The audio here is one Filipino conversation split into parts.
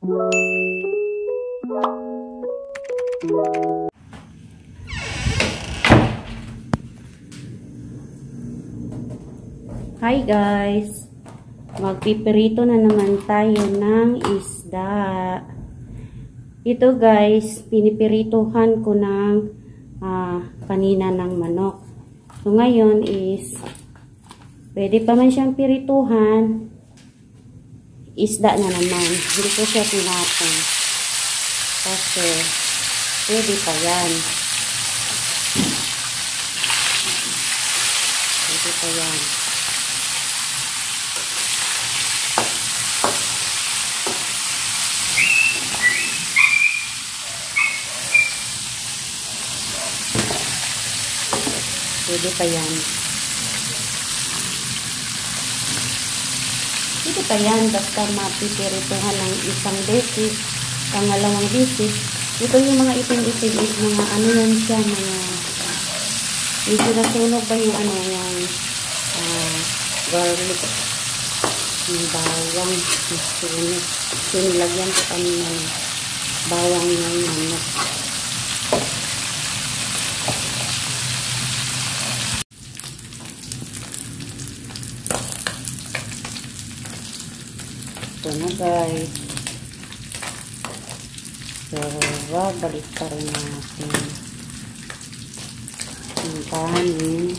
Hi guys! Magpipirito na naman tayo ng isda. Ito guys, pinipirituhan ko ng kanina ng manok. So ngayon is, pwede pa man siyang pirituhan. Isda na naman. Hindi ko siya tinapon. Kasi, pwede pa yan. Pwede pa yan. Pwede pa yan. Pwede pa yan. Basta mapipirituhan ng isang beses, pangalawang beses. Ito yung mga itim-itim is mga ano yan siya, mga medyo nasunog ba yung ano, yung garlic, yung bawang, nasunog. So nilagyan ko kami ng bawang yung manok. Ito na guys. So, babalik pa rin natin yung kanin.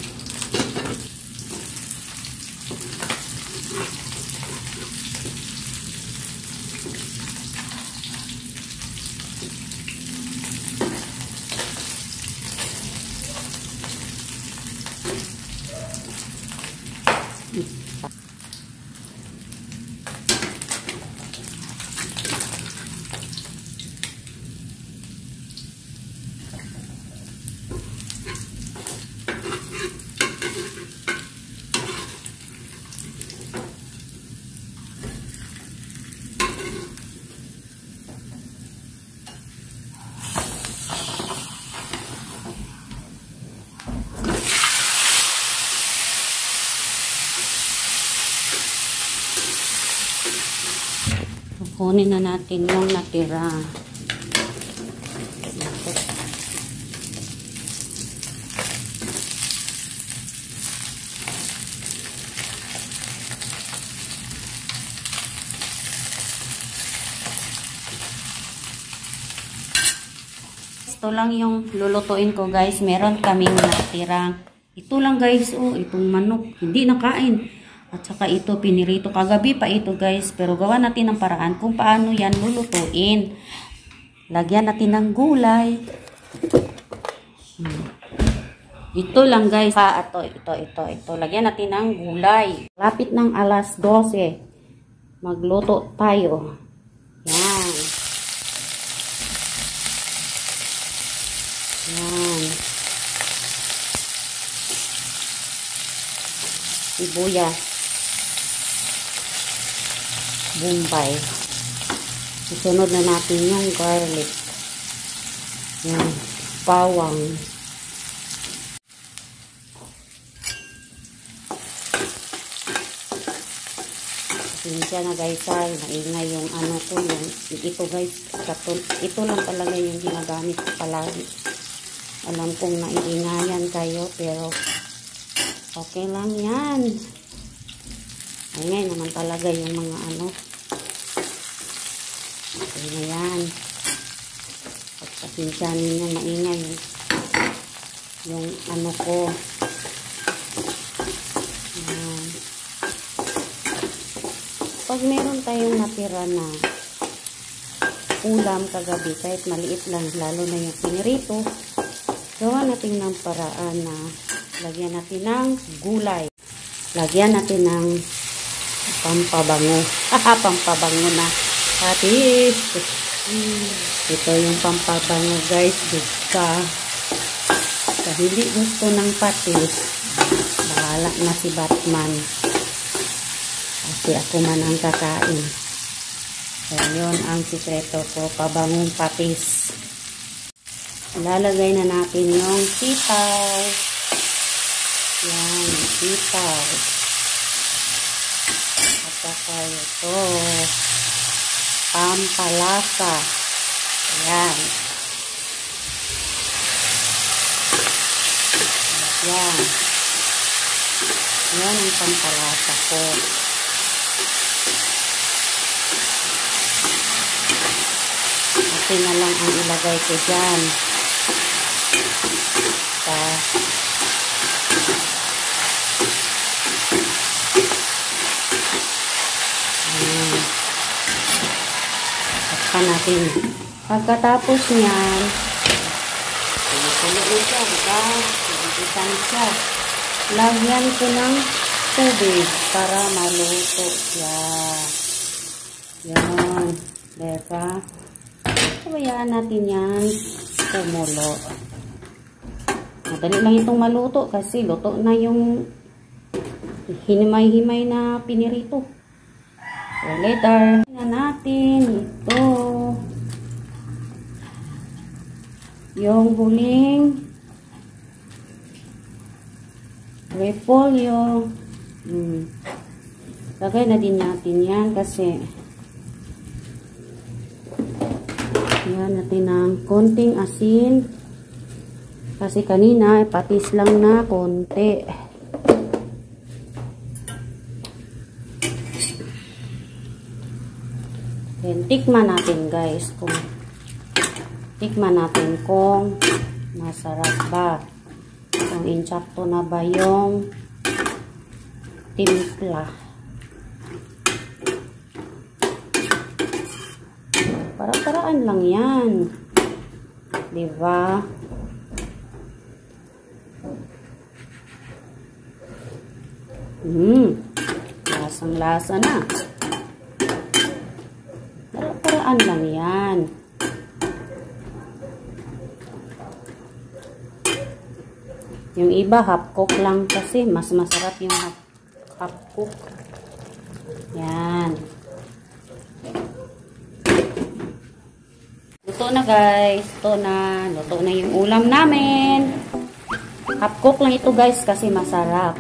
Kunin na natin yung natira. Ito lang yung lulutuin ko guys. Meron kaming natira. Ito lang guys. Oh, itong manok. Hindi nakain. At saka ito, pinirito. Kagabi pa ito guys. Pero gawa natin ng paraan kung paano yan lulutuin. Lagyan natin ng gulay. Ito lang guys. Ito. Lagyan natin ng gulay. Lapit ng alas 12. Magluto tayo. Yan. Yan. Sibuyas. Bombay. Susunod na natin yung garlic. Yan. Bawang. Sinsya na guys, maingay yung ano ko. Ito guys, ito lang talaga yung ginagamit ko palagi. Alam kong naiingayan kayo, pero okay lang yan. Ay, naman talaga yung mga ano. Okay na yan. Pagpasensya ninyo maingay yung ano ko. Ayan. Pag meron tayong natira na ulam kagabi, kahit maliit lang, lalo na yung pinirito, gawa natin ng paraan na lagyan natin ng gulay. Lagyan natin ng pampabango. Pampabango na patis. Ito yung pampabango guys. Bigka. Sa hindi gusto ng patis, bahala na si Batman. Kasi ako man ang kakain. So yun ang sikreto ko. Pabangong patis. Lalagay na natin yung sitaw. Yan, sitaw. At saka ito, pampalasa. Ayan. Ayan. Ayan ang pampalasa ko. Asin na lang ang ilagay ko dyan. Ayan. Takpan natin. Pagkatapos niyan, tuloy siya, diba? Tulitan siya. Lagyan ko ng tubig para maluto siya. Yan. Diba? Hayaan natin yan kumulo. Madali lang itong maluto kasi luto na yung hinimay-himay na pinirito. So later, na natin ito. Yung huling repolyo. Lagay na din natin yan kasi yan natin ng konting asin. Kasi kanina patis lang na konti. Then tikman natin guys kung masarap ba. Kung insakto na ba yung timpla. Para-paraan lang yan. Diba? Lasang-lasa na. Para-paraan lang yan. Yung iba half cook lang kasi mas masarap yung half cook. Yan. Luto na guys. Luto na yung ulam namin. Half cook lang ito guys kasi masarap.